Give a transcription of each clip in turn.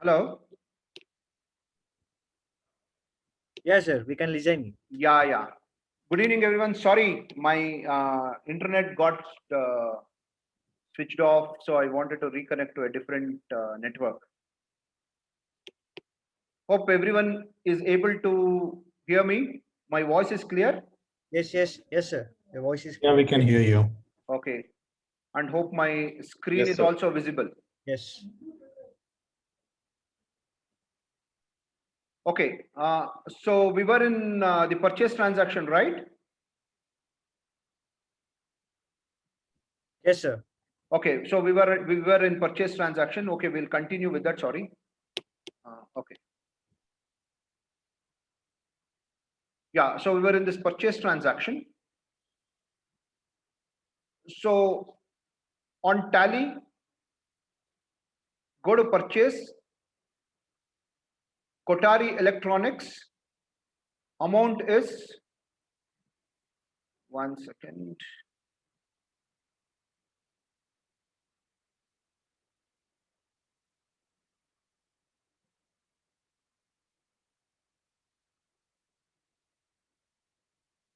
Hello. Yes, sir. We can listen. Yeah. Good evening, everyone. Sorry, my internet got uh, switched off, so I wanted to reconnect to a different network. Hope everyone is able to hear me. My voice is clear. Yes, sir. The voice is Yeah, we clear. can hear you. Okay, and hope my screen Yes, is sir. also visible. Yes. Okay, so we were in the purchase transaction, right? Yes, sir. Okay, so we were in purchase transaction. Okay, we'll continue with that. Sorry. Okay. Yeah, so we were in this purchase transaction. So on Tally, go to purchase, Kotari Electronics. Amount is, one second,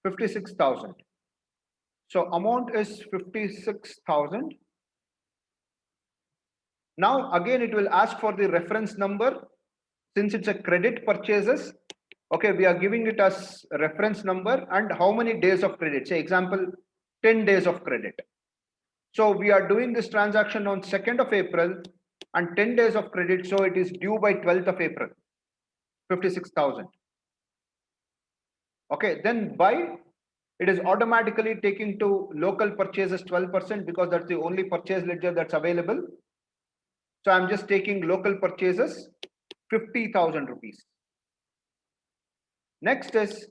56,000. So amount is 56,000. Now again, it will ask for the reference number. Since it's a credit purchases, okay, we are giving it as a reference number and how many days of credit. Say example, 10 days of credit. So we are doing this transaction on 2nd of April and 10 days of credit. So it is due by 12th of April, 56,000. Okay, then by it is automatically taking to local purchases 12% because that's the only purchase ledger that's available. So I'm just taking local purchases 50,000 rupees. Next is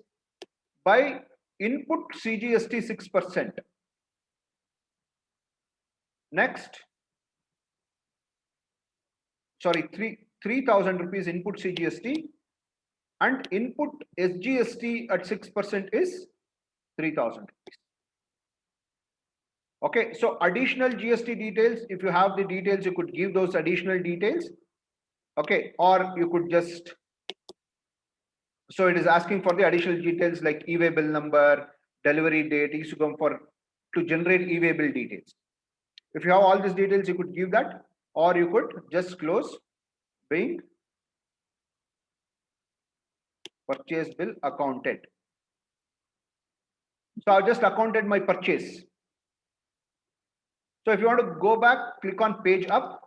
by input CGST 6%. Next, sorry, 3,000 rupees input CGST and input SGST at 6% is 3,000 rupees. Okay, so additional GST details, if you have the details, you could give those additional details. Okay, or you could just, so it is asking for the additional details like e-way bill number, delivery date, e-sugam for to generate e-way bill details. If you have all these details, you could give that, or you could just close being purchase bill accounted. So I've just accounted my purchase. So if you want to go back, click on page up.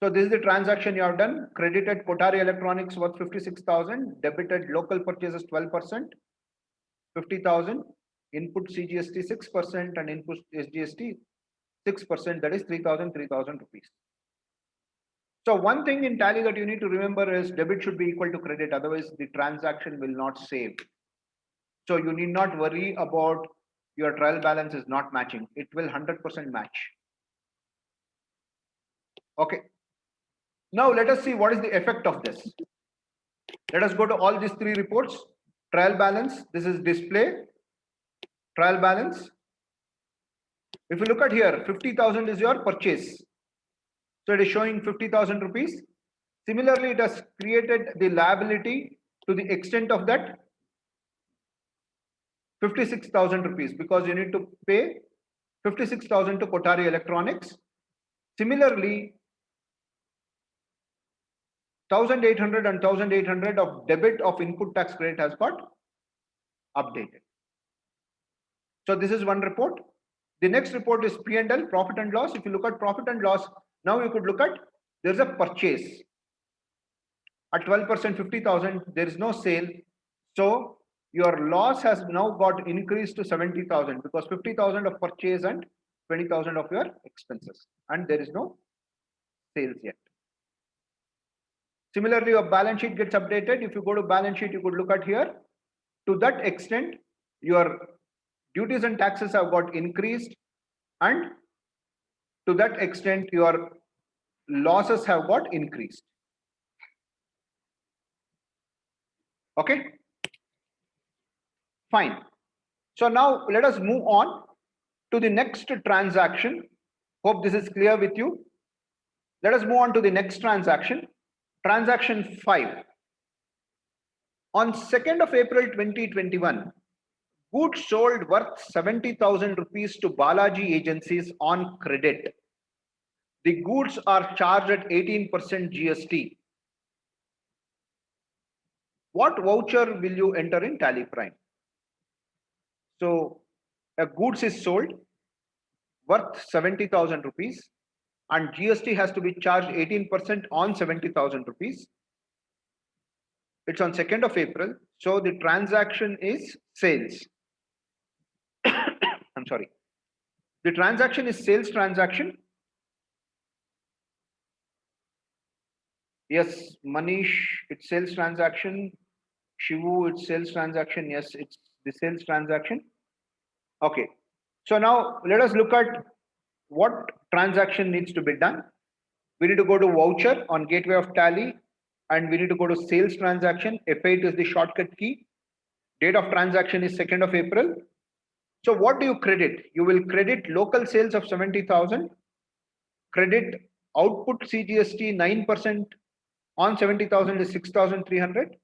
So this is the transaction you have done. Credited Kotari Electronics worth 56,000, debited local purchases 12%, 50,000, input CGST 6% and input SGST 6%, that is 3,000 rupees. So one thing in Tally that you need to remember is debit should be equal to credit, otherwise the transaction will not save. So you need not worry about your trial balance is not matching. It will 100% match. Okay. Now let us see what is the effect of this. Let us go to all these three reports. Trial balance, this is display, trial balance. If you look at here, 50,000 is your purchase. So it is showing 50,000 rupees. Similarly, it has created the liability to the extent of that 56,000 rupees because you need to pay 56,000 to Kotari Electronics. Similarly, 1,800 and 1,800 of debit of input tax credit has got updated. So this is one report. The next report is P&L, profit and loss. If you look at profit and loss, now you could look at there's a purchase at 12%, 50,000. There is no sale. So your loss has now got increased to 70,000 because 50,000 of purchase and 20,000 of your expenses, and there is no sales yet. Similarly, your balance sheet gets updated. If you go to balance sheet, you could look at here. To that extent, your duties and taxes have got increased, and to that extent, your losses have got increased. Okay, fine. So now let us move on to the next transaction. Hope this is clear with you. Let us move on to the next transaction. Transaction 5. On 2nd of April 2021, goods sold worth 70,000 rupees to Balaji agencies on credit. The goods are charged at 18% GST. What voucher will you enter in Tally Prime? So a goods is sold worth 70,000 rupees and GST has to be charged 18% on 70,000 rupees. It's on 2nd of April. So the transaction is sales. I'm sorry. The transaction is sales transaction. Yes, Manish, it's sales transaction. Shivu, it's sales transaction. Yes, it's the sales transaction. Okay. So now let us look at what transaction needs to be done. We need to go to voucher on gateway of Tally and we need to go to sales transaction. F8 is the shortcut key. Date of transaction is 2nd of April. So what do you credit? You will credit local sales of 70,000, credit output CGST 9% on 70,000 is 6,300,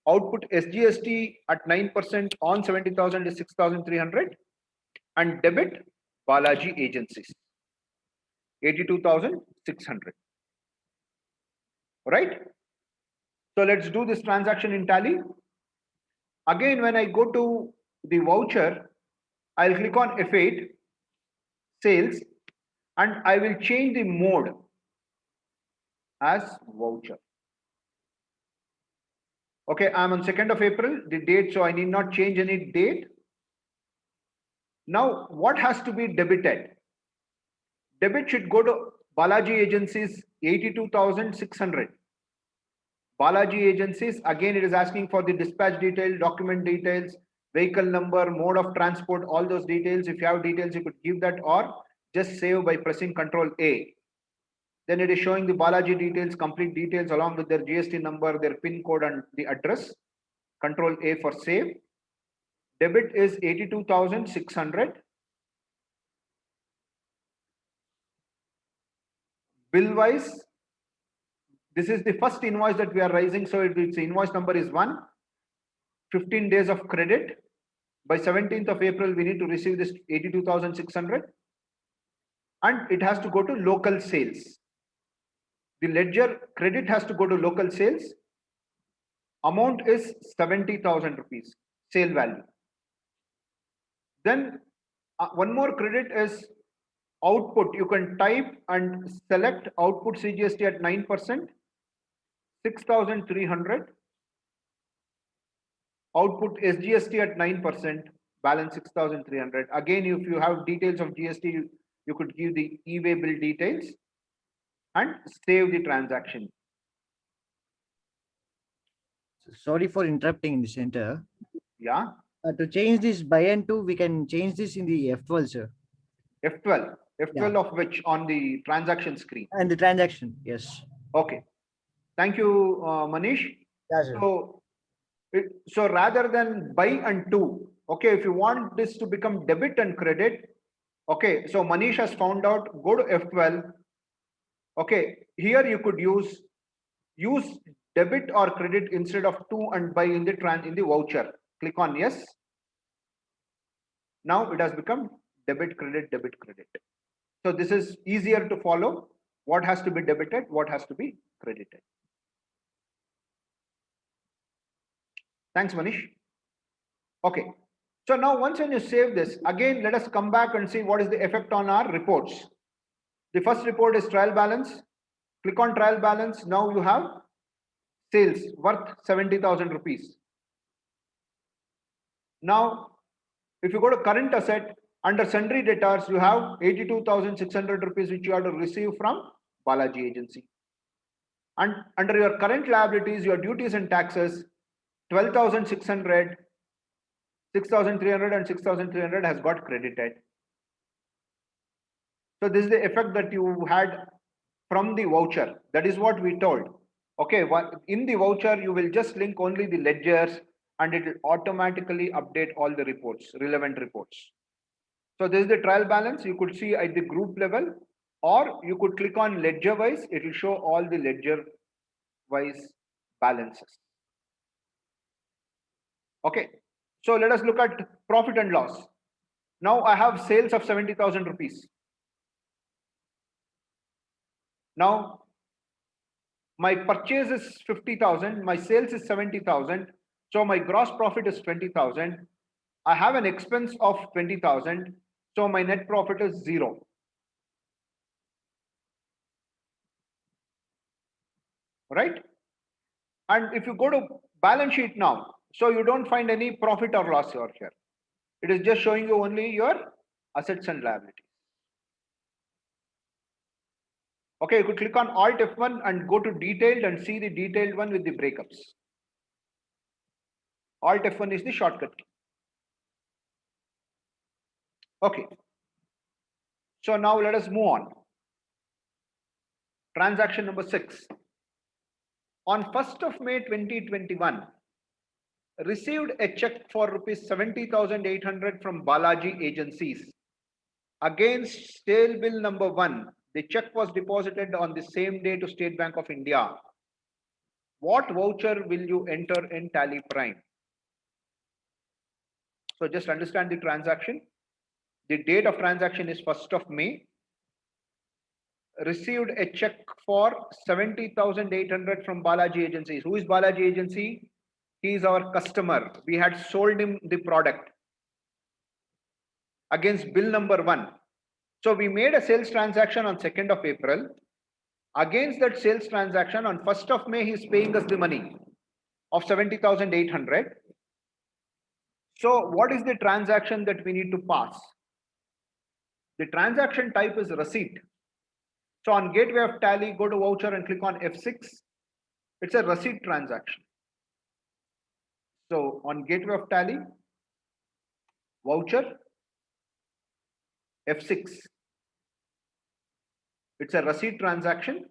output SGST at 9% on 70,000 is 6,300, and debit Balaji agencies 82,600. Right? So let's do this transaction in Tally. Again, when I go to the voucher, I'll click on F8, sales, and I will change the mode as voucher. Okay, I'm on 2nd of April, the date, so I need not change any date. Now, what has to be debited? Debit should go to Balaji agencies 82,600. Balaji agencies, again, it is asking for the dispatch detail, document details, vehicle number, mode of transport, all those details. If you have details, you could give that or just save by pressing Control A. Then it is showing the Balaji details, complete details along with their GST number, their PIN code and the address. Control A for save. Debit is 82,600. Bill wise, this is the first invoice that we are raising. So its invoice number is 1. 15 days of credit. By 17th of April, we need to receive this 82,600. And it has to go to local sales. The ledger credit has to go to local sales. Amount is 70,000 rupees, sale value. Then one more credit is output. You can type and select output CGST at 9%, 6,300. Output SGST at 9%, balance 6,300. Again, if you have details of GST, you could give the e-way bill details and save the transaction. Sorry for interrupting in the center. Yeah. To change this by and to, we can change this in the F12, sir. F12. F12 of which on the transaction screen. And the transaction, yes. Okay. Thank you, Manish. Yeah, sir. So rather than buy and to, okay, if you want this to become debit and credit, okay, so Manish has found out, go to F12. Okay, here you could use debit or credit instead of to and buy in the voucher. Click on yes. Now it has become debit, credit, debit, credit. So this is easier to follow. What has to be debited, what has to be credited. Thanks, Manish. Okay. So now once when you save this, again, let us come back and see what is the effect on our reports. The first report is trial balance. Click on trial balance. Now you have sales worth 70,000 rupees. Now, if you go to current asset, under sundry debtors, you have 82,600 rupees which you have to receive from Balaji agency. And under your current liabilities, your duties and taxes, 12,600, 6,300 and 6,300 has got credited. So this is the effect that you had from the voucher. That is what we told. Okay, in the voucher, you will just link only the ledgers and it will automatically update all the reports, relevant reports. So this is the trial balance. You could see at the group level, or you could click on ledger wise. It will show all the ledger wise balances. Okay, so let us look at profit and loss. Now I have sales of 70,000 rupees. Now my purchase is 50,000, my sales is 70,000, so my gross profit is 20,000. I have an expense of 20,000, so my net profit is 0. Right? And if you go to balance sheet now, so you don't find any profit or loss over here. It is just showing you only your assets and liabilities. Okay, you could click on Alt F1 and go to detailed and see the detailed one with the breakups. Alt F1 is the shortcut key. Okay. So now let us move on. Transaction number 6. On 1st of May 2021, received a check for rupees 70,800 from Balaji Agencies. Against sale bill number 1, the check was deposited on the same day to State Bank of India. What voucher will you enter in Tally Prime? So just understand the transaction. The date of transaction is 1st of May. Received a check for 70,800 from Balaji Agencies. Who is Balaji Agency? He is our customer. We had sold him the product against bill number 1. So we made a sales transaction on 2nd of April. Against that sales transaction on 1st of May, he is paying us the money of 70,800. So what is the transaction that we need to pass? The transaction type is receipt. So on Gateway of Tally, go to voucher and click on F6. It's a receipt transaction. So on Gateway of Tally, voucher, F6. It's a receipt transaction.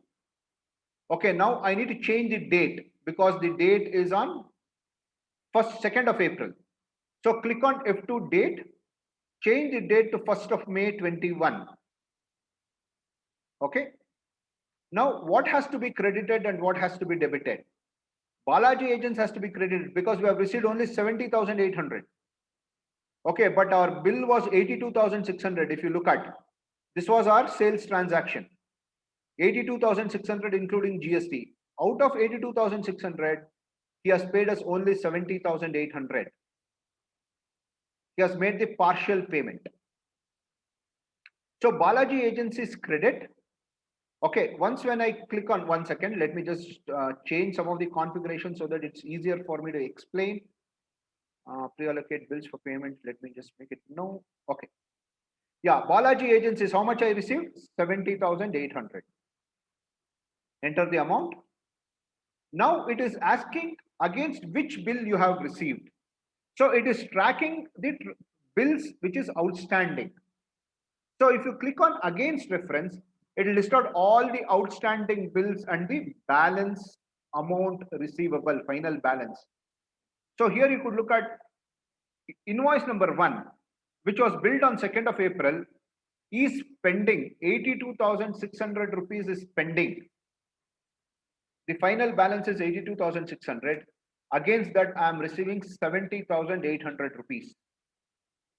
Okay, now I need to change the date because the date is on 2nd of April. So click on F2 date, change the date to 1st of May 21. Okay. Now what has to be credited and what has to be debited? Balaji Agents has to be credited because we have received only 70,800. Okay, but our bill was 82,600. If you look at, this was our sales transaction. 82,600 including GST. Out of 82,600, he has paid us only 70,800. He has made the partial payment. So Balaji Agencies credit. Okay, once when I click on 1 second, let me just change some of the configuration so that it's easier for me to explain. Pre-allocate bills for payment. Let me just make it no. Okay. Yeah, Balaji Agencies, how much I received? 70,800. Enter the amount. Now it is asking against which bill you have received. So it is tracking the bills which is outstanding. So if you click on against reference, it will list out all the outstanding bills and the balance amount receivable, final balance. So here you could look at invoice number 1, which was billed on 2nd of April, is pending. 82,600 rupees is pending. The final balance is 82,600. Against that, I am receiving 70,800 rupees.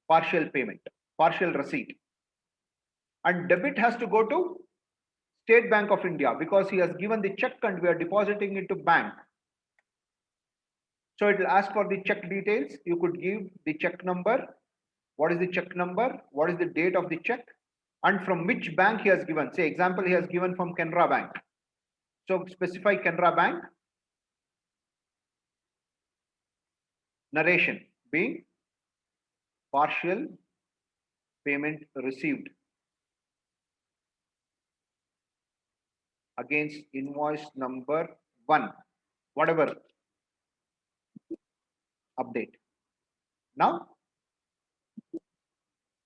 Partial payment, partial receipt. And debit has to go to State Bank of India because he has given the check and we are depositing it to bank. So it will ask for the check details. You could give the check number. What is the check number? What is the date of the check? And from which bank he has given. Say example, he has given from Canara Bank. So specify Canara Bank. Narration being partial payment received against invoice number 1, whatever, update. Now,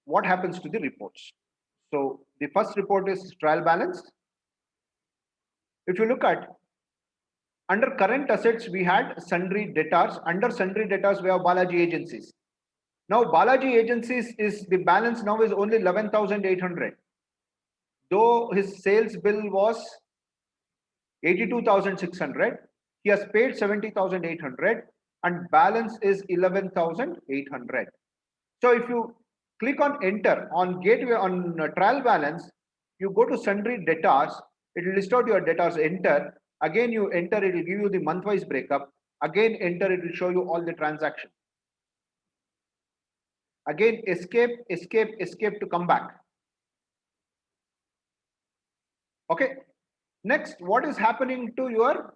what happens to the reports? So the first report is trial balance. If you look at under current assets, we had sundry debtors. Under sundry debtors, we have Balaji Agencies. Now Balaji Agencies is the balance now is only 11,800. Though his sales bill was 82,600, He has paid 70,800 and balance is 11,800. So if you click on enter on gateway on trial balance, you go to sundry debtors, it will list out your debtors, enter. Again, you enter, it will give you the month-wise breakup. Again, enter, it will show you all the transactions. Again, escape, escape, escape to come back. Okay. Next, what is happening to your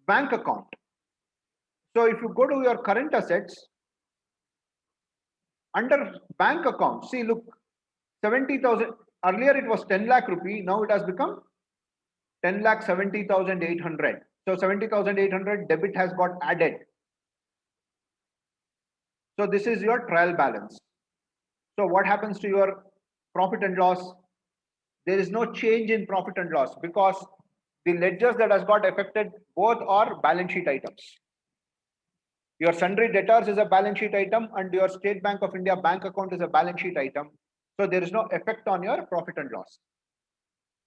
bank account? So if you go to your current assets, under bank account, see, look, 70,000, earlier it was 10 lakh rupee, now it has become 10 lakh 70,800. So 70,800 debit has got added. So this is your trial balance. So what happens to your profit and loss? There is no change in profit and loss because the ledgers that has got affected both are balance sheet items. Your sundry debtors is a balance sheet item and your State Bank of India bank account is a balance sheet item. So there is no effect on your profit and loss.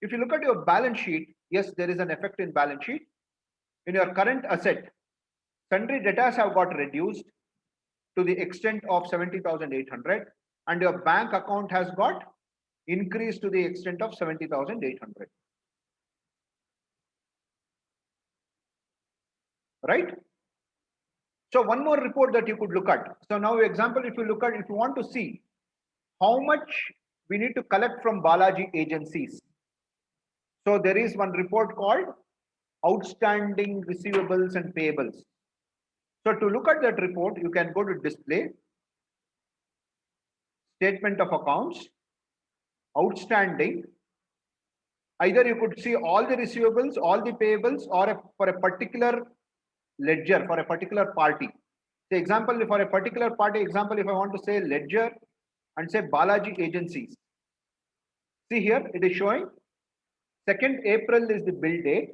If you look at your balance sheet, yes, there is an effect in balance sheet. In your current asset, sundry debtors have got reduced to the extent of 70,800 and your bank account has got increased to the extent of 70,800. Right? So one more report that you could look at. So now example, if you look at, if you want to see how much we need to collect from Balaji agencies. So there is one report called outstanding receivables and payables. So to look at that report, you can go to display, statement of accounts, outstanding. Either you could see all the receivables, all the payables, or for a particular ledger, for a particular party. Say example, for a particular party, example, if I want to say ledger and say Balaji agencies. See here, it is showing 2nd April is the bill date.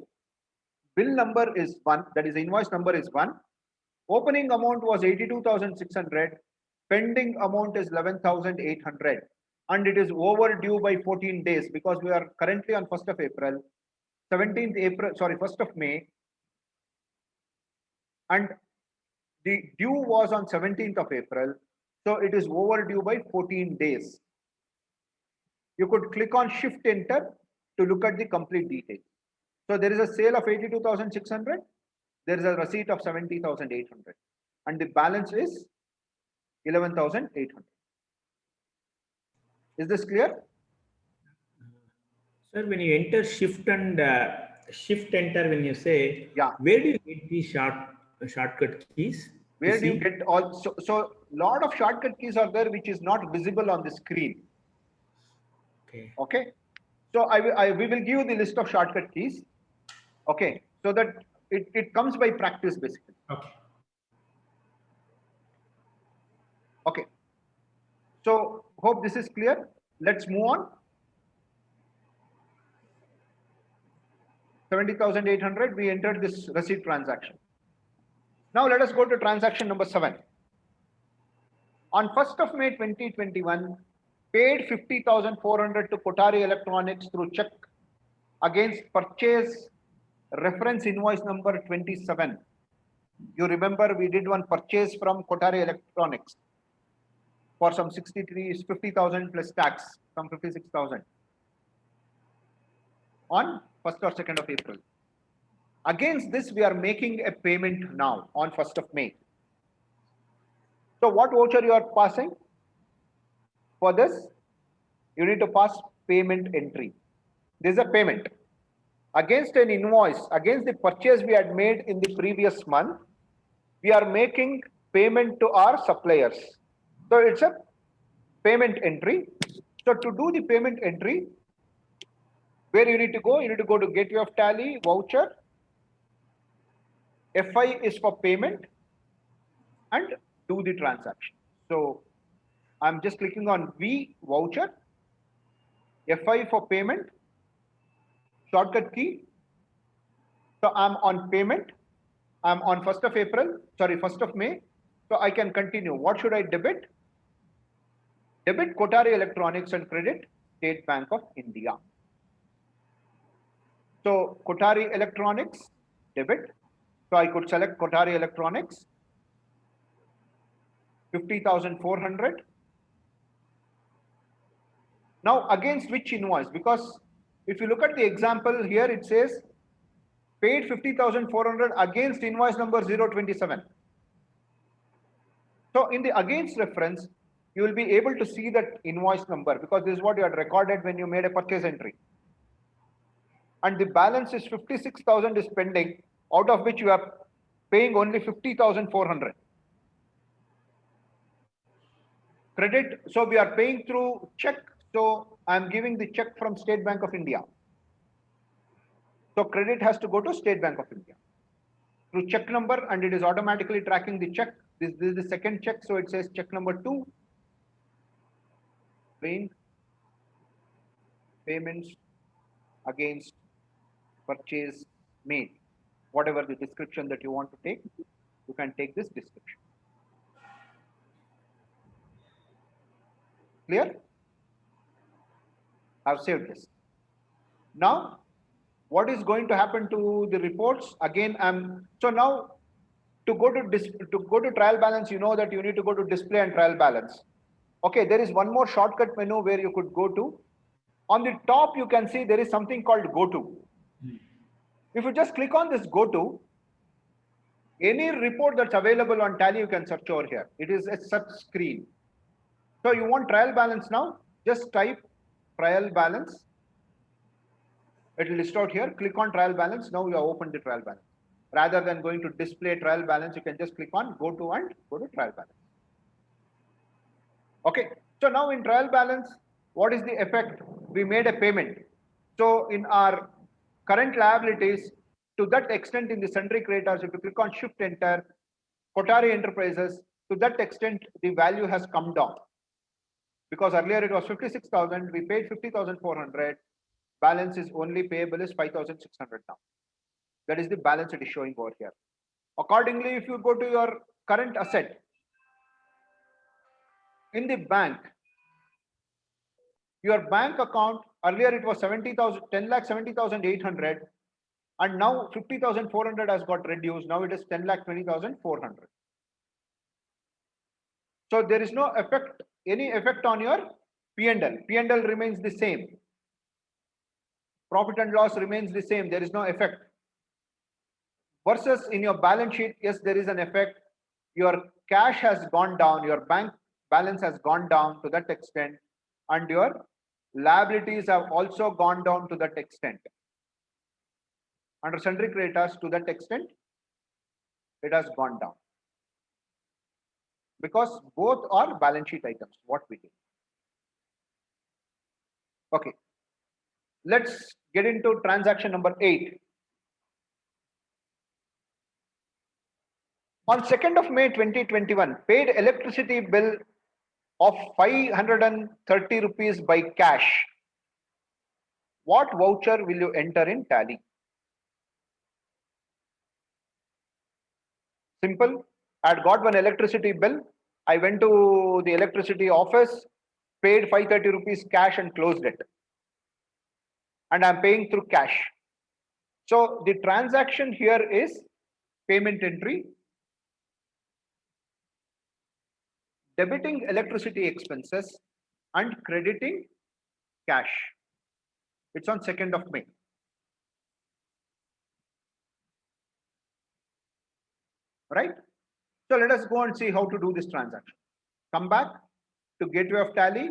Bill number is 1, that is invoice number is 1. Opening amount was 82,600. Pending amount is 11,800. And it is overdue by 14 days because we are currently on 1st of April, 17th April, sorry, 1st of May. And the due was on 17th of April. So it is overdue by 14 days. You could click on shift enter to look at the complete details. So there is a sale of 82,600. There is a receipt of 70,800. And the balance is 11,800. Is this clear? Sir, when you enter shift and shift enter, when you say, yeah, where do you get the shortcut keys? Where do you get all? So lot of shortcut keys are there which is not visible on the screen. Okay. Okay. So we will give you the list of shortcut keys. Okay. So that it comes by practice basically. Okay. Okay. So hope this is clear. Let's move on. 70,800, we entered this receipt transaction. Now let us go to transaction number 7. On 1st of May 2021, paid 50,400 to Kotari Electronics through check against purchase reference invoice number 27. You remember we did one purchase from Kotari Electronics for some 50,000 plus tax, some 56,000 on 1st or 2nd of April. Against this, we are making a payment now on 1st of May. So what voucher you are passing? For this, you need to pass payment entry. This is a payment. Against an invoice, against the purchase we had made in the previous month, we are making payment to our suppliers. So it's a payment entry. So to do the payment entry, where you need to go? You need to go to Gateway of Tally, voucher. FI is for payment and do the transaction. So I'm just clicking on V voucher, FI for payment, shortcut key. So I'm on payment. I'm on 1st of April, sorry, 1st of May. So I can continue. What should I debit? Debit Kotari Electronics and credit State Bank of India. So Kotari Electronics, debit. So I could select Kotari Electronics, 50,400. Now against which invoice? Because if you look at the example here, it says paid 50,400 against invoice number 027. So in the against reference, you will be able to see that invoice number because this is what you had recorded when you made a purchase entry. And the balance is 56,000 is pending, out of which you are paying only 50,400. Credit, so we are paying through check. So I'm giving the check from State Bank of India. So credit has to go to State Bank of India through check number, and it is automatically tracking the check. This is the second check, so it says check number 2. Paying payments against purchase made. Whatever the description that you want to take, you can take this description. Clear? I've saved this. Now, what is going to happen to the reports? Again, so now to go to trial balance, you know that you need to go to display and trial balance. Okay, there is one more shortcut menu where you could go to. On the top, you can see there is something called go to. If you just click on this go to, any report that's available on Tally, you can search over here. It is a search screen. So you want trial balance now, just type trial balance. It will list out here, click on trial balance. Now you have opened the trial balance. Rather than going to display trial balance, you can just click on go to and go to trial balance. Okay, so now in trial balance, what is the effect? We made a payment. So in our current liabilities, to that extent in the sundry creditors, if you click on shift enter, Kotari Enterprises, to that extent, the value has come down. Because earlier it was 56,000, we paid 50,400, balance is only payable is 5,600 now. That is the balance it is showing over here. Accordingly, if you go to your current asset, in the bank, your bank account, earlier it was 70,000, 10,70,800, and now 50,400 has got reduced. Now it is 10,20,400. So there is no effect, any effect on your P&L. P&L remains the same. Profit and loss remains the same. There is no effect. Versus in your balance sheet, yes, there is an effect. Your cash has gone down. Your bank balance has gone down to that extent, and your liabilities have also gone down to that extent. Under sundry creditors, to that extent, it has gone down. Because both are balance sheet items, what we did. Okay. Let's get into transaction number 8. On 2nd of May 2021, paid electricity bill of 530 rupees by cash. What voucher will you enter in Tally? Simple. I had got one electricity bill. I went to the electricity office, paid 530 rupees cash and closed it. And I'm paying through cash. So the transaction here is payment entry, debiting electricity expenses and crediting cash. It's on 2nd of May. Right? So let us go and see how to do this transaction. Come back to Gateway of Tally,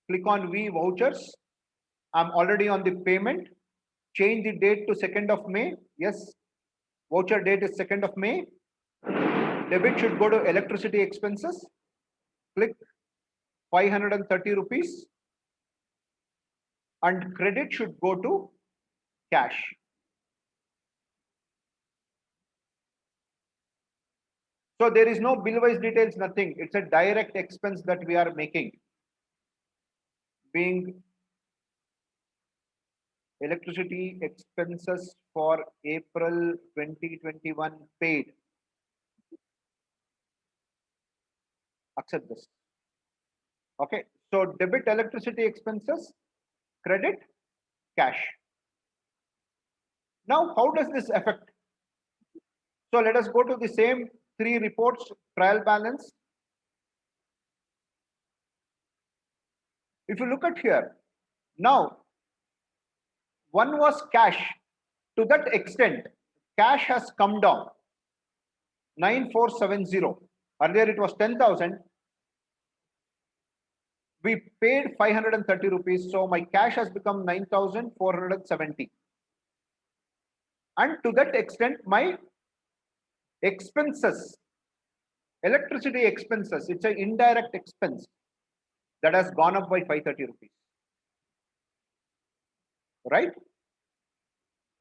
click on V vouchers. I'm already on the payment. Change the date to 2nd of May. Yes, voucher date is 2nd of May. Debit should go to electricity expenses. Click 530 rupees. And credit should go to cash. So there is no bill-wise details, nothing. It's a direct expense that we are making. Being electricity expenses for April 2021 paid. Accept this. Okay, so debit electricity expenses, credit cash. Now, how does this affect? So let us go to the same three reports, trial balance. If you look at here, now one was cash. To that extent, cash has come down 9470. Earlier it was 10,000. We paid 530 rupees. So my cash has become 9,470. And to that extent, my expenses, electricity expenses, it's an indirect expense that has gone up by 530 rupees. Right?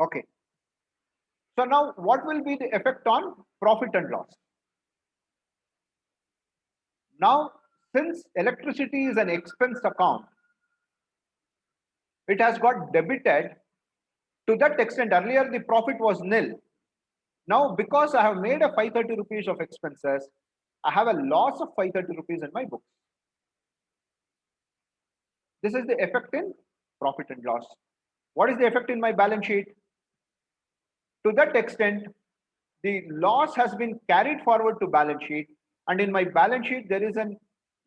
Okay. So now what will be the effect on profit and loss? Now, since electricity is an expense account, it has got debited to that extent. Earlier the profit was nil. Now, because I have made a 530 rupees of expenses, I have a loss of 530 rupees in my books. This is the effect in profit and loss. What is the effect in my balance sheet? To that extent, the loss has been carried forward to balance sheet, and in my balance sheet there is a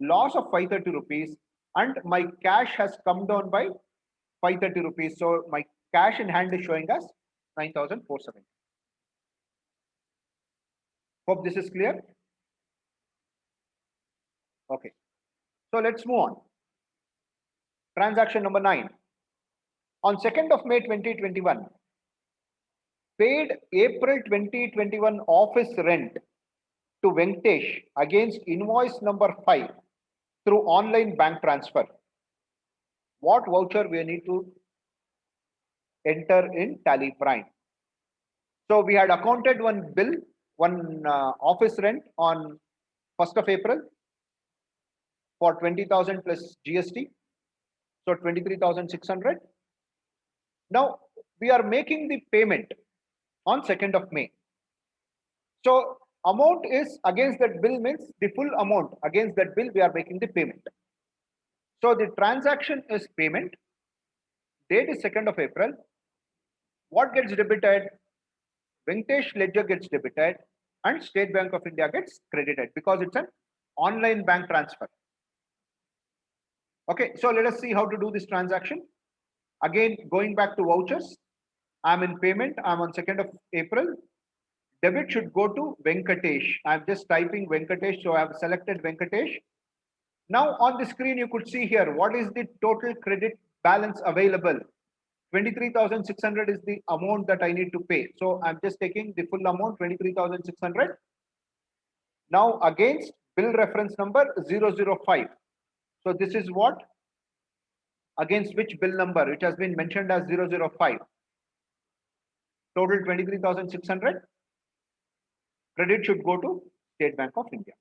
loss of 530 rupees, and my cash has come down by 530 rupees. So my cash in hand is showing us 9,470. Hope this is clear. Okay. So let's move on. Transaction number 9. On 2nd of May 2021, paid April 2021 office rent to Venkatesh against invoice number 5 through online bank transfer. What voucher we need to enter in Tally Prime? So we had accounted one bill, one office rent on 1st of April for 20,000 plus GST. So 23,600. Now we are making the payment on 2nd of May. So amount is against that bill means the full amount against that bill we are making the payment. So the transaction is payment. Date is 2nd of April. What gets debited? Venkatesh ledger gets debited and State Bank of India gets credited because it's an online bank transfer. Okay, so let us see how to do this transaction. Again, going back to vouchers, I'm in payment. I'm on 2nd of April. Debit should go to Venkatesh. I'm just typing Venkatesh. So I have selected Venkatesh. Now on the screen, you could see here, what is the total credit balance available? 23,600 is the amount that I need to pay. So I'm just taking the full amount, 23,600. Now against bill reference number 005. So this is what? Against which bill number? It has been mentioned as 005. Total 23,600. Credit should go to State Bank of India.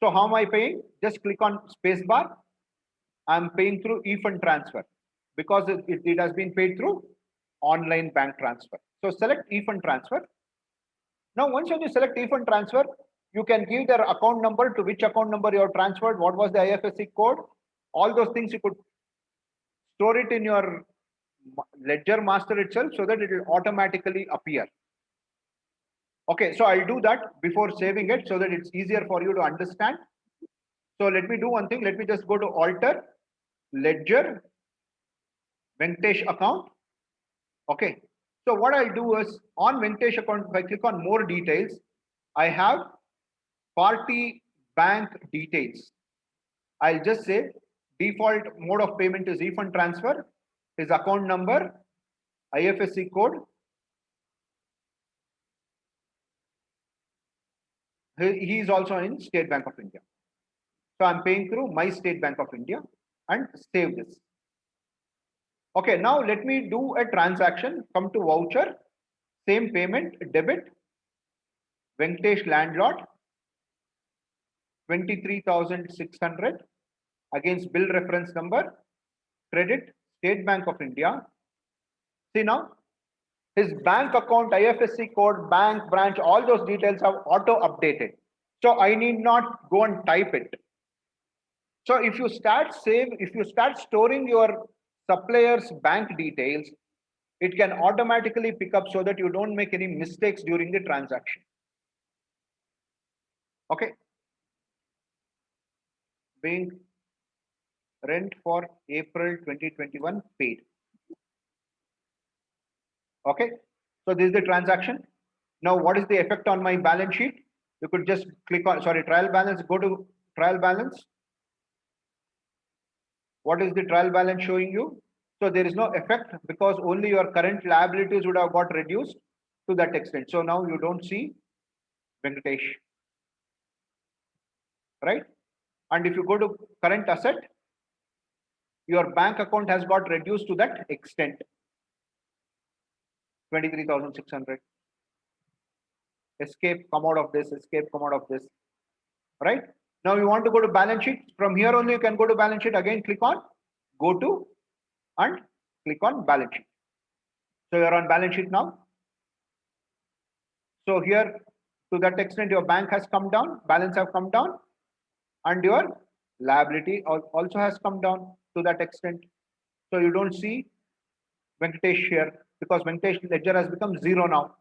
So how am I paying? Just click on space bar. I'm paying through e-fund transfer because it has been paid through online bank transfer. So select e-fund transfer. Now, once you select e-fund transfer, you can give their account number, to which account number you have transferred, what was the IFSC code, all those things you could store it in your ledger master itself so that it will automatically appear. Okay, so I'll do that before saving it so that it's easier for you to understand. So let me do one thing. Let me just go to alter ledger Venkatesh account. Okay, so what I'll do is on Venkatesh account, if I click on more details, I have party bank details. I'll just say default mode of payment is e-fund transfer, his account number, IFSC code. He is also in State Bank of India. So I'm paying through my State Bank of India and save this. Okay, now let me do a transaction. Come to voucher, same payment, debit, Venkatesh landlord, 23,600 against bill reference number, credit, State Bank of India. See now, his bank account, IFSC code, bank, branch, all those details have auto updated. So I need not go and type it. So if you start storing your supplier's bank details, it can automatically pick up so that you don't make any mistakes during the transaction. Okay. Being rent for April 2021 paid. Okay. So this is the transaction. Now, what is the effect on my balance sheet? You could just click on, sorry, trial balance, go to trial balance. What is the trial balance showing you? So there is no effect because only your current liabilities would have got reduced to that extent. So now you don't see Venkatesh, right? And if you go to current asset, your bank account has got reduced to that extent, 23,600. Escape, come out of this, escape, come out of this, right? Now you want to go to balance sheet. From here only you can go to balance sheet. Again, click on go to and click on balance sheet. So you're on balance sheet now. So here to that extent your bank has come down, balance have come down, and your liability also has come down to that extent. So you don't see Venkatesh here because Venkatesh ledger has become zero now.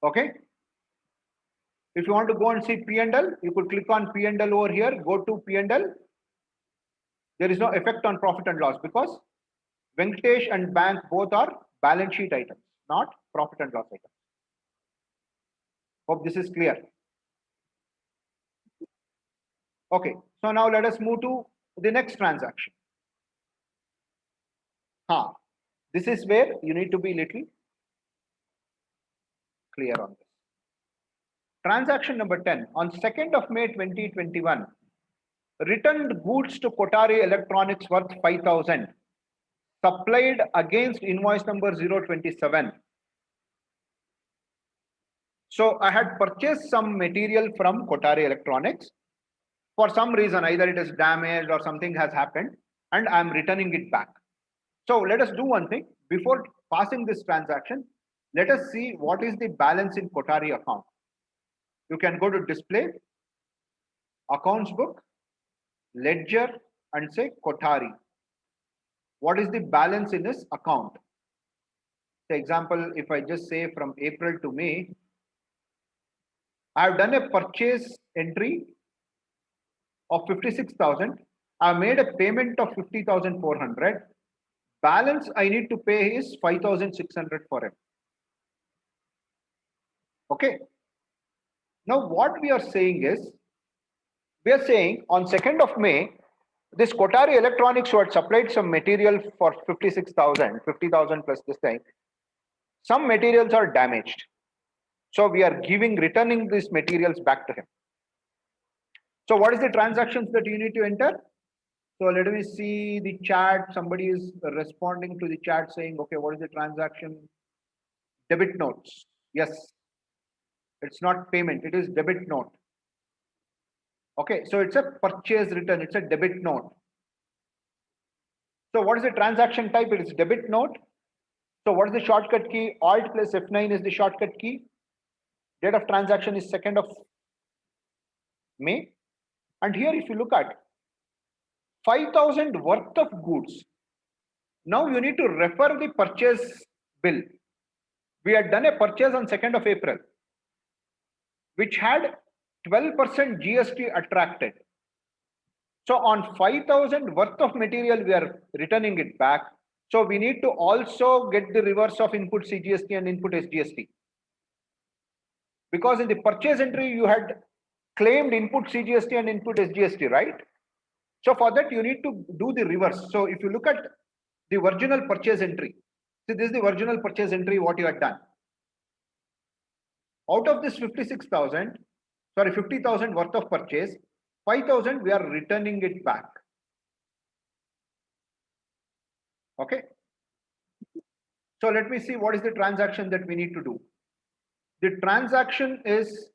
Okay. If you want to go and see P&L, you could click on P&L over here, go to P&L. There is no effect on profit and loss because Venkatesh and bank both are balance sheet items, not profit and loss items. Hope this is clear. Okay, so now let us move to the next transaction. This is where you need to be little clear on this. Transaction number 10, on 2nd of May 2021, returned goods to Kotari Electronics worth 5,000, supplied against invoice number 027. So I had purchased some material from Kotari Electronics. For some reason, either it is damaged or something has happened, and I'm returning it back. So let us do one thing. Before passing this transaction, let us see what is the balance in Kotari account. You can go to display, accounts book, ledger, and say Kotari. What is the balance in this account? For example, if I just say from April to May, I have done a purchase entry of 56,000. I made a payment of 50,400. Balance I need to pay is 5,600 for it. Okay. Now what we are saying is, we are saying on 2nd of May, this Kotari Electronics who had supplied some material for 56,000, 50,000 plus this time, some materials are damaged. So we are returning these materials back to him. So what is the transactions that you need to enter? So let me see the chat. Somebody is responding to the chat saying, okay, what is the transaction? Debit notes. Yes. It's not payment. It is debit note. Okay. So it's a purchase return. It's a debit note. So what is the transaction type? It is debit note. So what is the shortcut key? Alt plus F9 is the shortcut key. Date of transaction is 2nd of May. And here if you look at 5,000 worth of goods. Now you need to refer the purchase bill. We had done a purchase on 2nd of April, which had 12% GST attracted. So on 5,000 worth of material, we are returning it back. So we need to also get the reverse of input CGST and input SGST. Because in the purchase entry, you had claimed input CGST and input SGST, right? So for that, you need to do the reverse. So if you look at the original purchase entry, see this is the original purchase entry, what you had done. Out of this 50,000 worth of purchase, 5,000 we are returning it back. Okay. So let me see what is the transaction that we need to do. The transaction is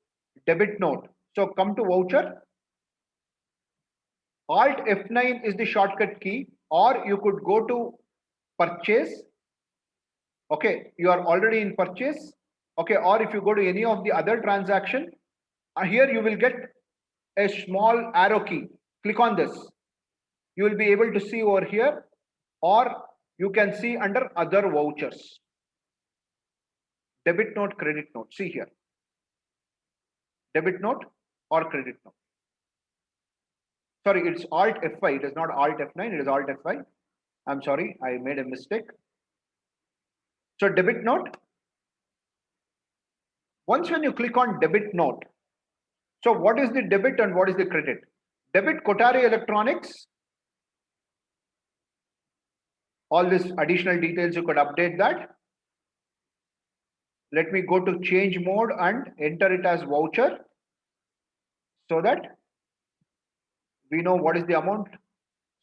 debit note. So come to voucher. Alt F9 is the shortcut key, or you could go to purchase. Okay, you are already in purchase. Okay, or if you go to any of the other transaction, here you will get a small arrow key. Click on this. You will be able to see over here or you can see under other vouchers. Debit note, credit note. See here. Debit note or credit note. Sorry, it's Alt F5. It is not Alt F9. It is Alt F5. I'm sorry, I made a mistake. So debit note. Once when you click on debit note, so what is the debit and what is the credit? Debit Kotari Electronics. All these additional details, you could update that. Let me go to change mode and enter it as voucher so that we know what is the amount.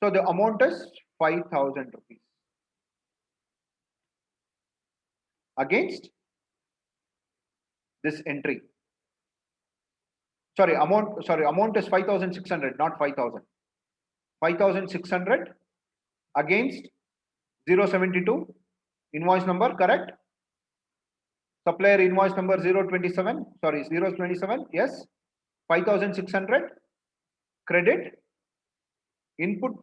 So the amount is 5,000 rupees against this entry. Amount is 5,600, not 5,000. 5,600 against 072 invoice number, correct? Supplier invoice number 027, 027, yes. 5,600 credit input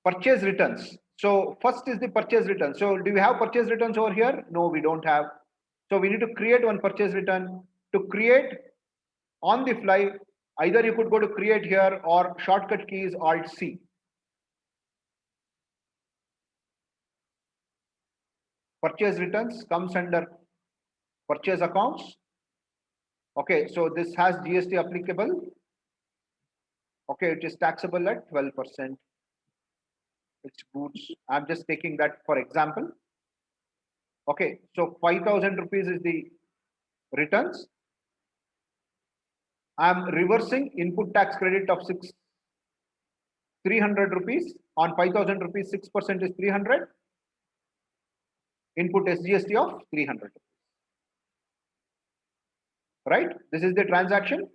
purchase returns. So first is the purchase return. So do we have purchase returns over here? No, we don't have. So we need to create one purchase return. To create on the fly, either you could go to create here or shortcut key is Alt C. Purchase returns comes under purchase accounts. Okay, so this has GST applicable. Okay, it is taxable at 12%. It's goods. I'm just taking that for example. Okay, so 5,000 rupees is the returns. I'm reversing input tax credit of 300 rupees on 5,000 rupees. 6% is 300. Input SGST of 300. Right? This is the transaction.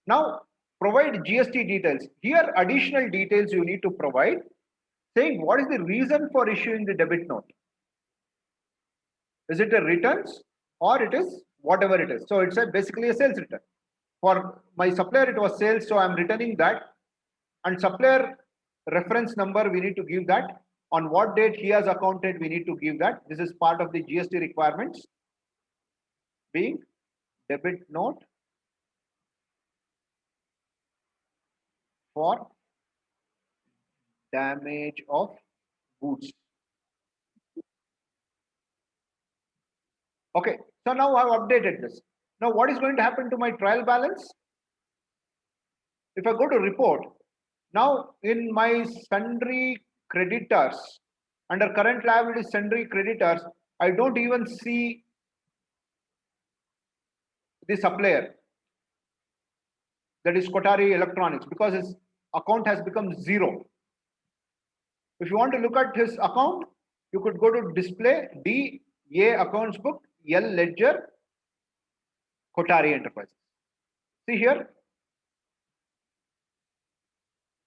Now provide GST details. Here additional details you need to provide, saying what is the reason for issuing the debit note. Is it a returns or it is whatever it is? So it's basically a sales return. For my supplier it was sales, so I'm returning that. And supplier reference number we need to give that. On what date he has accounted we need to give that. This is part of the GST requirements. Being debit note for damage of goods. Okay, so now I've updated this. Now what is going to happen to my trial balance? If I go to report, now in my sundry creditors, under current liability sundry creditors, I don't even see the supplier, that is Kotari Electronics, because his account has become zero. If you want to look at his account, you could go to display D, A accounts book, L ledger, Kotari Enterprises. See here,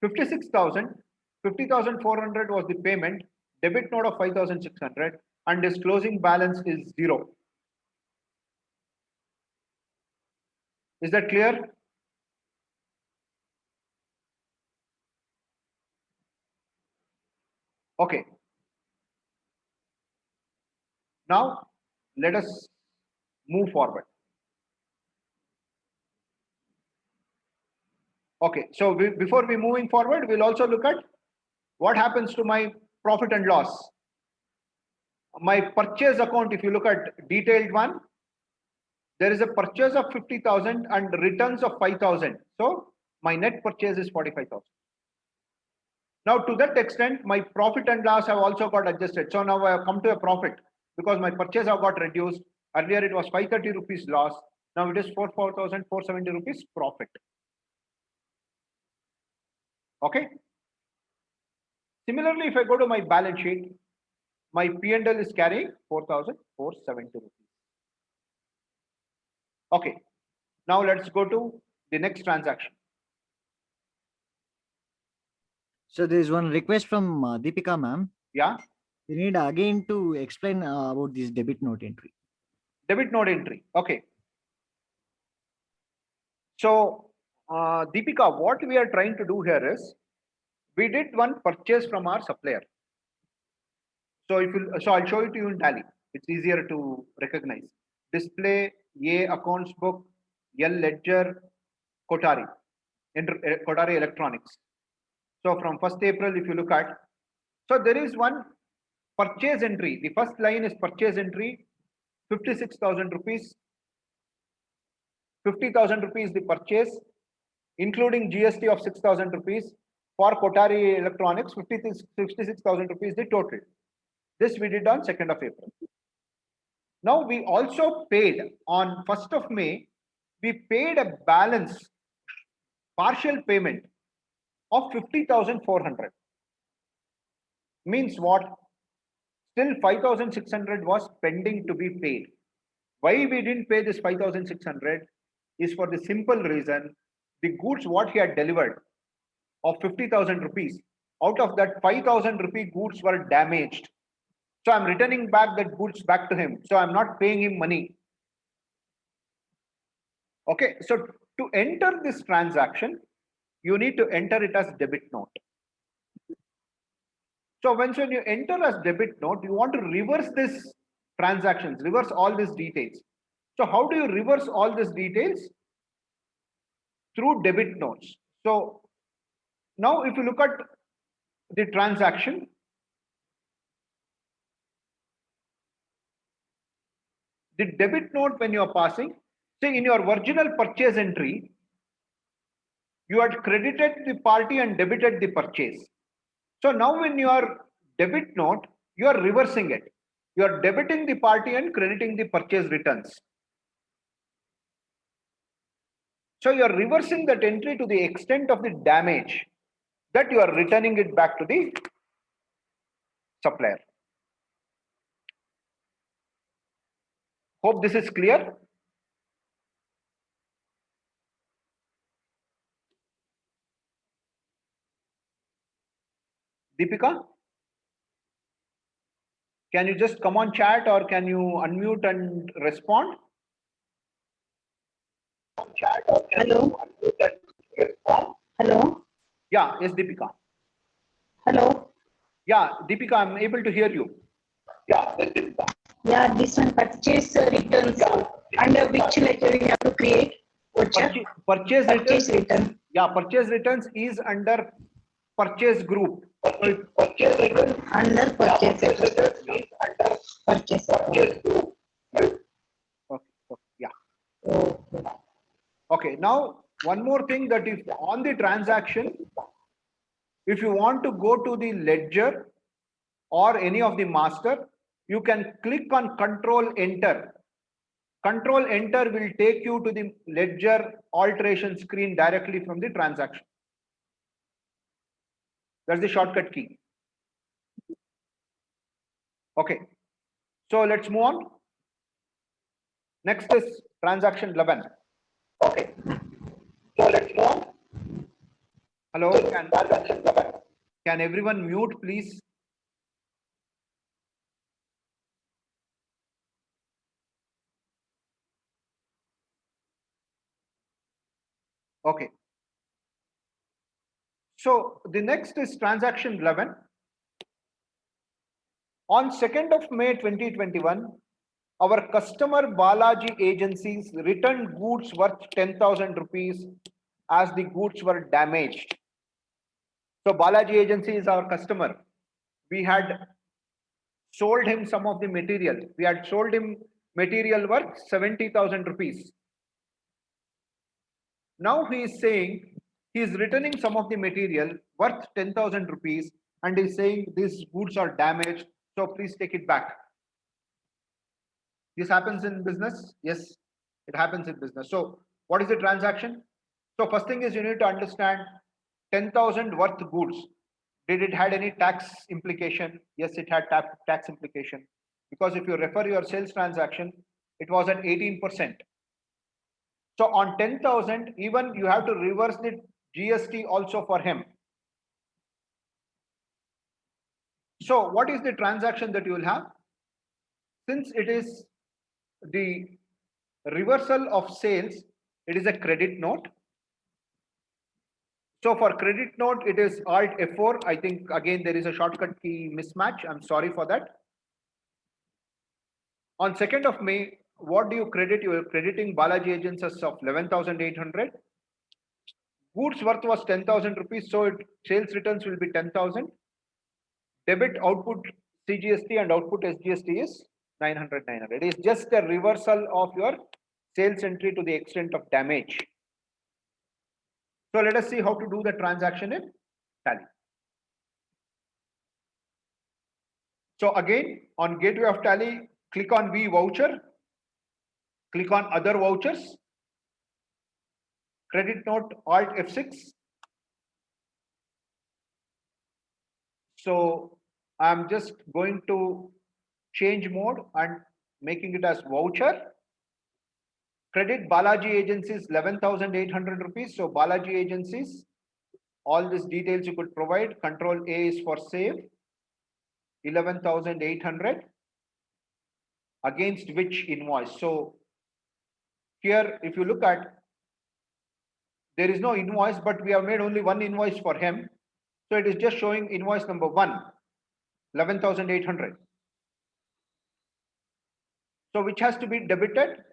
56,000, 50,400 was the payment, debit note of 5,600, and his closing balance is zero. Is that clear? Okay. Now let us move forward. Okay, so before we moving forward, we'll also look at what happens to my profit and loss. My purchase account, if you look at detailed one, there is a purchase of 50,000 and returns of 5,000. So my net purchase is 45,000. Now to that extent, my profit and loss have also got adjusted. So now I have come to a profit because my purchase have got reduced. Earlier it was 530 rupees loss. Now it is 4,470 rupees profit. Okay. Similarly, if I go to my balance sheet, my P&L is carrying 4,470 rupees. Okay. Now let's go to the next transaction. So there is one request from Deepika ma'am. Yeah. We need again to explain about this debit note entry. Debit note entry. Okay. So Deepika, what we are trying to do here is, we did one purchase from our supplier. So I'll show it to you in Tally. It's easier to recognize. Display, A accounts book, L ledger, Kotari, Kotari Electronics. So from 1st April, if you look at, so there is one purchase entry. The first line is purchase entry, 56,000 rupees. 50,000 rupees the purchase, including GST of 6,000 rupees. For Kotari Electronics, 56,000 rupees the total. This we did on 2nd of April. Now we also paid on 1st of May, we paid a balance, partial payment of 50,400. Means what? Still 5,600 was pending to be paid. Why we didn't pay this 5,600 is for the simple reason, the goods what he had delivered of 50,000 rupees, out of that 5,000 rupee goods were damaged. So I'm returning back that goods back to him. So I'm not paying him money. Okay, so to enter this transaction, you need to enter it as debit note. So when you enter as debit note, you want to reverse this transactions, reverse all these details. So how do you reverse all these details? Through debit notes. So now if you look at the transaction, the debit note when you are passing, say in your original purchase entry, you had credited the party and debited the purchase. So now when you are debit note, you are reversing it. You are debiting the party and crediting the purchase returns. So you are reversing that entry to the extent of the damage that you are returning it back to the supplier. Hope this is clear. Deepika, can you just come on chat or can you unmute and respond? Hello. Hello. Yeah, yes, Deepika. Hello. Yeah, Deepika, I'm able to hear you. Yeah, this one purchase returns. Under which ledger we have to create? Purchase Purchase returns. return. Yeah, purchase returns is under purchase group. Under purchase. Purchase. Okay, yeah. Okay. Okay, now one more thing, that if on the transaction, if you want to go to the ledger or any of the master, you can click on Control Enter. Control Enter will take you to the ledger alteration screen directly from the transaction. That's the shortcut key. Okay, so let's move on. Next is transaction 11. Okay, so let's move on. Hello, can everyone mute, please? Okay. So the next is transaction 11. On 2nd of May 2021, our customer Balaji Agencies returned goods worth 10,000 rupees as the goods were damaged. So Balaji Agency is our customer. We had sold him some of the material. We had sold him material worth 70,000 rupees. Now he is saying he is returning some of the material worth 10,000 rupees and is saying these goods are damaged, so please take it back. This happens in business? Yes, it happens in business. So what is the transaction? So first thing is, you need to understand 10,000 worth goods. Did it had any tax implication? Yes, it had tax implication. Because if you refer your sales transaction, it was at 18%. So on 10,000, even you have to reverse the GST also for him. So what is the transaction that you will have? Since it is the reversal of sales, it is a credit note. So for credit note, it is Alt F4. I think again, there is a shortcut key mismatch. I'm sorry for that. On 2nd of May, what do you credit? You are crediting Balaji Agencies of 11,800. Goods worth was 10,000 rupees. So sales returns will be 10,000. Debit output CGST and output SGST is 900. It is just a reversal of your sales entry to the extent of damage. So let us see how to do the transaction in Tally. So again, on Gateway of Tally, click on V voucher, click on other vouchers, credit note Alt F6. So I'm just going to change mode and making it as voucher. Credit Balaji Agencies 11,800 rupees. So Balaji Agencies, all these details you could provide. Control A is for save. 11,800 against which invoice. So here, if you look at, there is no invoice, but we have made only one invoice for him. So it is just showing invoice number 1, 11,800. So which has to be debited?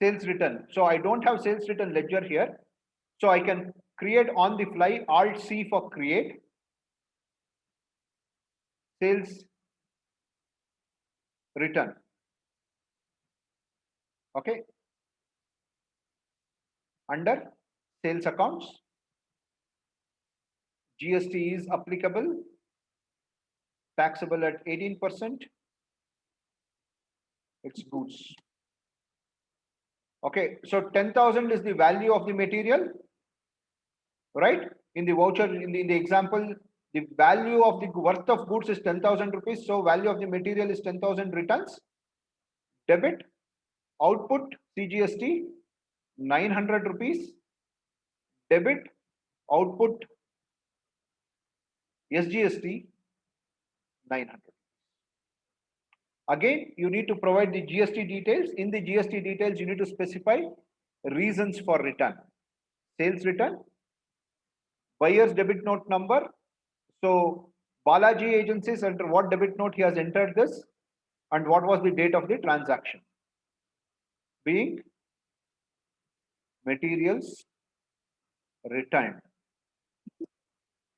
Sales return. So I don't have sales return ledger here. So I can create on the fly, Alt C for create. Sales return. Okay. Under sales accounts, GST is applicable, taxable at 18%. It's goods. Okay, so 10,000 is the value of the material, right? In the voucher, in the example, the value of the worth of goods is 10,000 rupees. So value of the material is 10,000 returns. Debit, output, CGST, 900 rupees. Debit, output, SGST, 900. Again, you need to provide the GST details. In the GST details, you need to specify reasons for return. Sales return, buyer's debit note number. So Balaji Agencies, under what debit note he has entered this, and what was the date of the transaction? Being materials returned.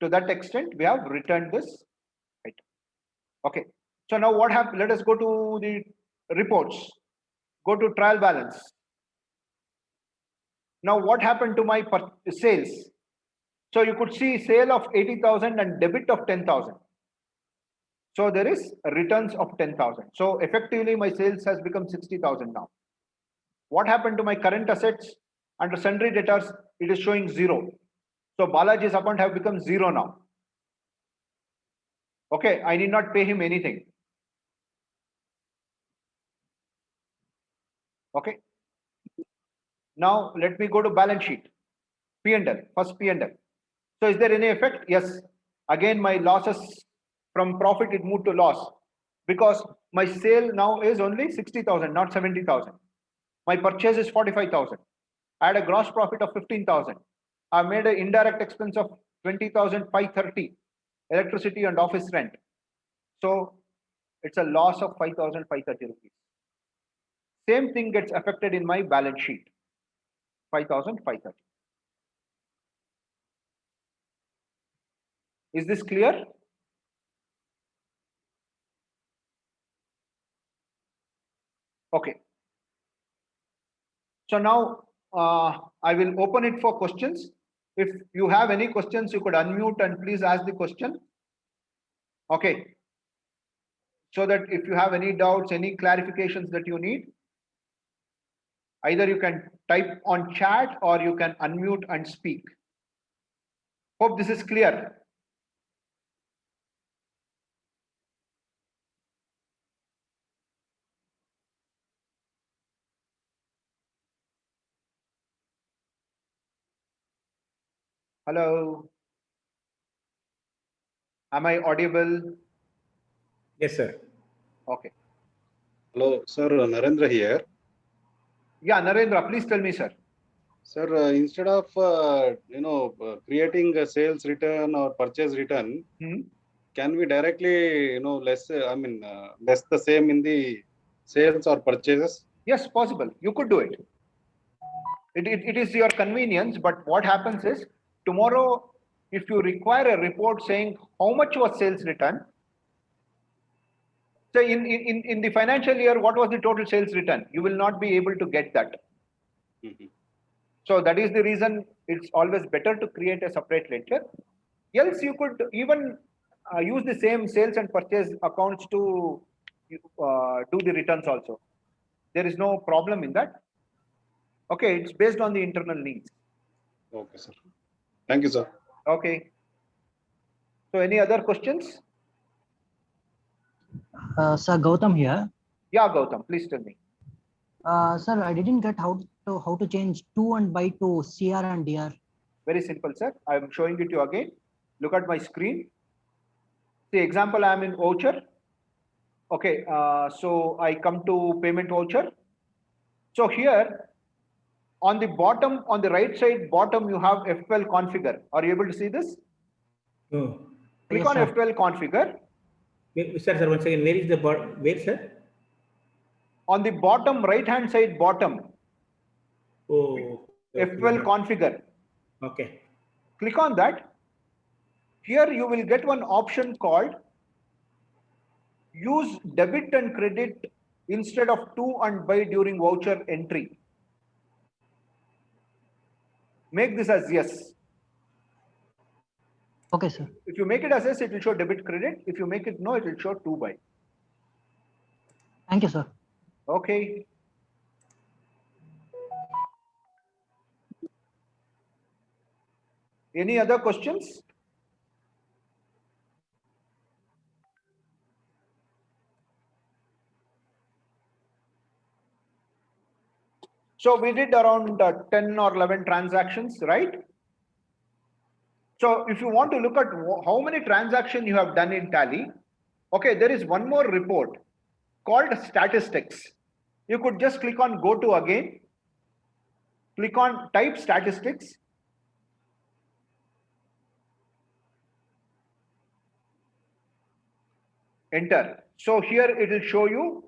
To that extent, we have returned this item. Okay. So now what happened? Let us go to the reports. Go to trial balance. Now what happened to my sales? So you could see sale of 80,000 and debit of 10,000. So there is returns of 10,000. So effectively my sales has become 60,000 now. What happened to my current assets? Under sundry debtors, it is showing 0. So Balaji's account have become 0 now. Okay, I need not pay him anything. Okay. Now let me go to balance sheet. P&L, first P&L. So is there any effect? Yes. Again, my losses from profit, it moved to loss because my sale now is only 60,000, not 70,000. My purchase is 45,000. I had a gross profit of 15,000. I made an indirect expense of 20,530, electricity and office rent. So it's a loss of 5,530 rupees. Same thing gets affected in my balance sheet, 5,530. Is this clear? Okay. So now I will open it for questions. If you have any questions, you could unmute and please ask the question. Okay. So that if you have any doubts, any clarifications that you need, either you can type on chat or you can unmute and speak. Hope this is clear. Hello. Am I audible? Yes, sir. Okay. Hello, sir. Narendra here. Yeah, Narendra, please tell me, sir. Sir, instead of creating a sales return or purchase return, Hmm? can we directly less less the same in the sales or purchases? Yes, possible. You could do it. It is your convenience, but what happens is tomorrow, if you require a report saying how much was sales return, so in the financial year, what was the total sales return? You will not be able to get that. Mhm. So that is the reason it's always better to create a separate ledger. Else, you could even use the same sales and purchase accounts to do the returns also. There is no problem in that. Okay, it's based on the internal needs. Okay, sir. Thank you, sir. Okay. So any other questions? Sir Gautam here. Yeah, Gautam, please tell me. Sir, I didn't get how to change to and by to CR and DR. Very simple, sir. I'm showing it to you again. Look at my screen. See, example, I'm in voucher. Okay, so I come to payment voucher. So here on the bottom, on the right side bottom, you have F12 configure. Are you able to see this? No. Click Yes, on sir. F12 configure. Sir, once again, where is the where, sir? On the bottom right hand side bottom, Oh, F12 configure. okay. Click on that. Here you will get one option called use debit and credit instead of to and by during voucher entry. Make this as yes. Okay, sir. If you make it as yes, it will show debit credit. If you make it no, it will show to by. Thank you, sir. Okay. Any other questions? So we did around 10 or 11 transactions, right? So if you want to look at how many transactions you have done in Tally, okay, there is one more report called statistics. You could just click on go to again, click on type statistics. Enter. So here it will show you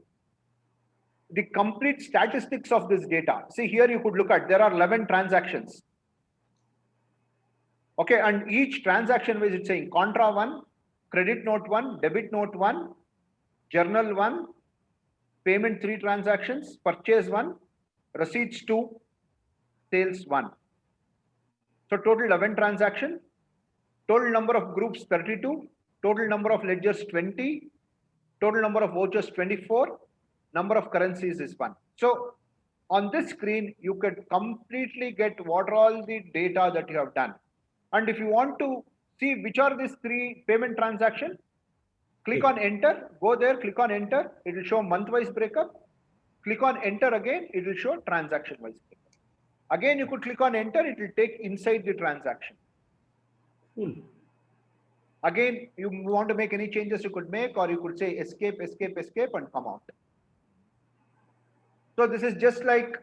the complete statistics of this data. See here you could look at, there are 11 transactions. Okay, and each transaction wise it's saying contra 1, credit note 1, debit note 1, journal 1, payment 3 transactions, purchase 1, receipts 2, sales 1. So total 11 transaction, total number of groups 32, total number of ledgers 20, total number of vouchers 24, number of currencies is 1. So on this screen, you could completely get what are all the data that you have done. And if you want to see which are these 3 payment transactions, click on enter, go there, click on enter, it will show month-wise breakup. Click on enter again, it will show transaction-wise breakup. Again, you could click on enter, it will take inside the transaction. Cool. Again, you want to make any changes you could make, or you could say escape, escape, escape and come out. So this is just like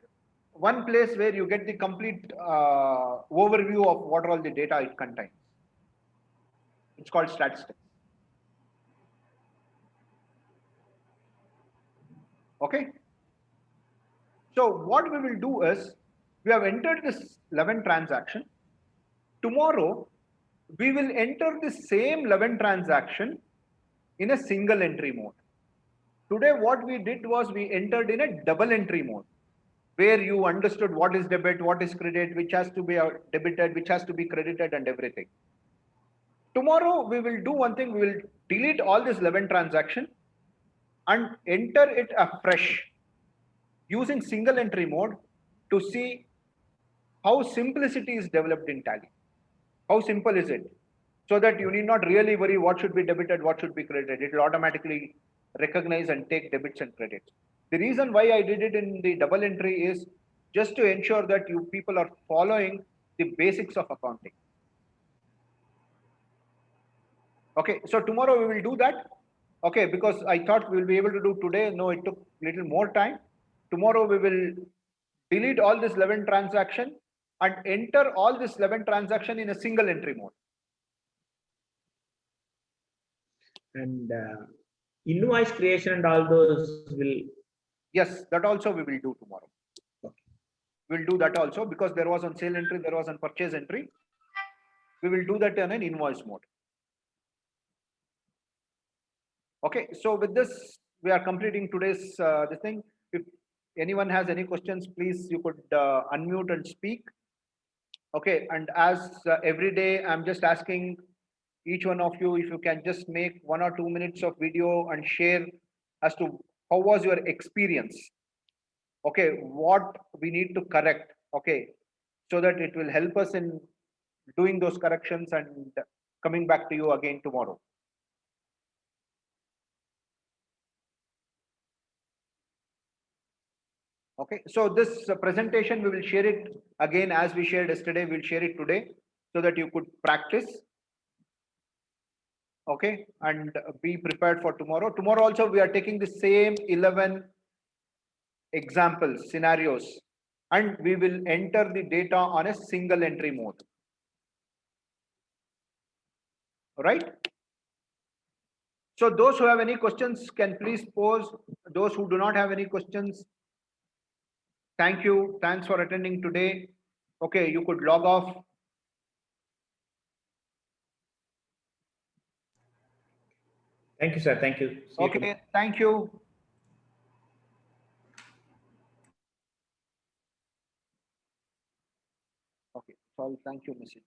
one place where you get the complete overview of what all the data it contains. It's called statistics. Okay. So what we will do is, we have entered this 11 transaction. Tomorrow, we will enter the same 11 transaction in a single entry mode. Today, what we did was we entered in a double entry mode, where you understood what is debit, what is credit, which has to be debited, which has to be credited and everything. Tomorrow, we will do one thing, we will delete all this 11 transaction and enter it afresh using single entry mode to see how simplicity is developed in Tally. How simple is it? So that you need not really worry what should be debited, what should be credited. It will automatically recognize and take debits and credits. The reason why I did it in the double entry is just to ensure that you people are following the basics of accounting. Okay, so tomorrow we will do that. Okay, because I thought we will be able to do today. No, it took little more time. Tomorrow we will delete all this 11 transaction and enter all this 11 transaction in a single entry mode. And invoice creation and all those will. Yes, that also we will do tomorrow. We'll do that also because there was on sale entry, there was on purchase entry. We will do that in an invoice mode. Okay, so with this, we are completing today's this thing. If anyone has any questions, please you could unmute and speak. Okay, and as every day, I'm just asking each one of you if you can just make 1 or 2 minutes of video and share as to how was your experience. Okay, what we need to correct. Okay, so that it will help us in doing those corrections and coming back to you again tomorrow. Okay, so this presentation, we will share it again as we shared yesterday, we'll share it today so that you could practice. Okay, and be prepared for tomorrow. Tomorrow also, we are taking the same 11 examples, scenarios, and we will enter the data on a single entry mode. All right. So those who have any questions can please pose. Those who do not have any questions, thank you. Thanks for attending today. Okay, you could log off. Thank you, sir. Thank you. See you tomorrow. Okay, thank you. Okay, so thank you, Mrs.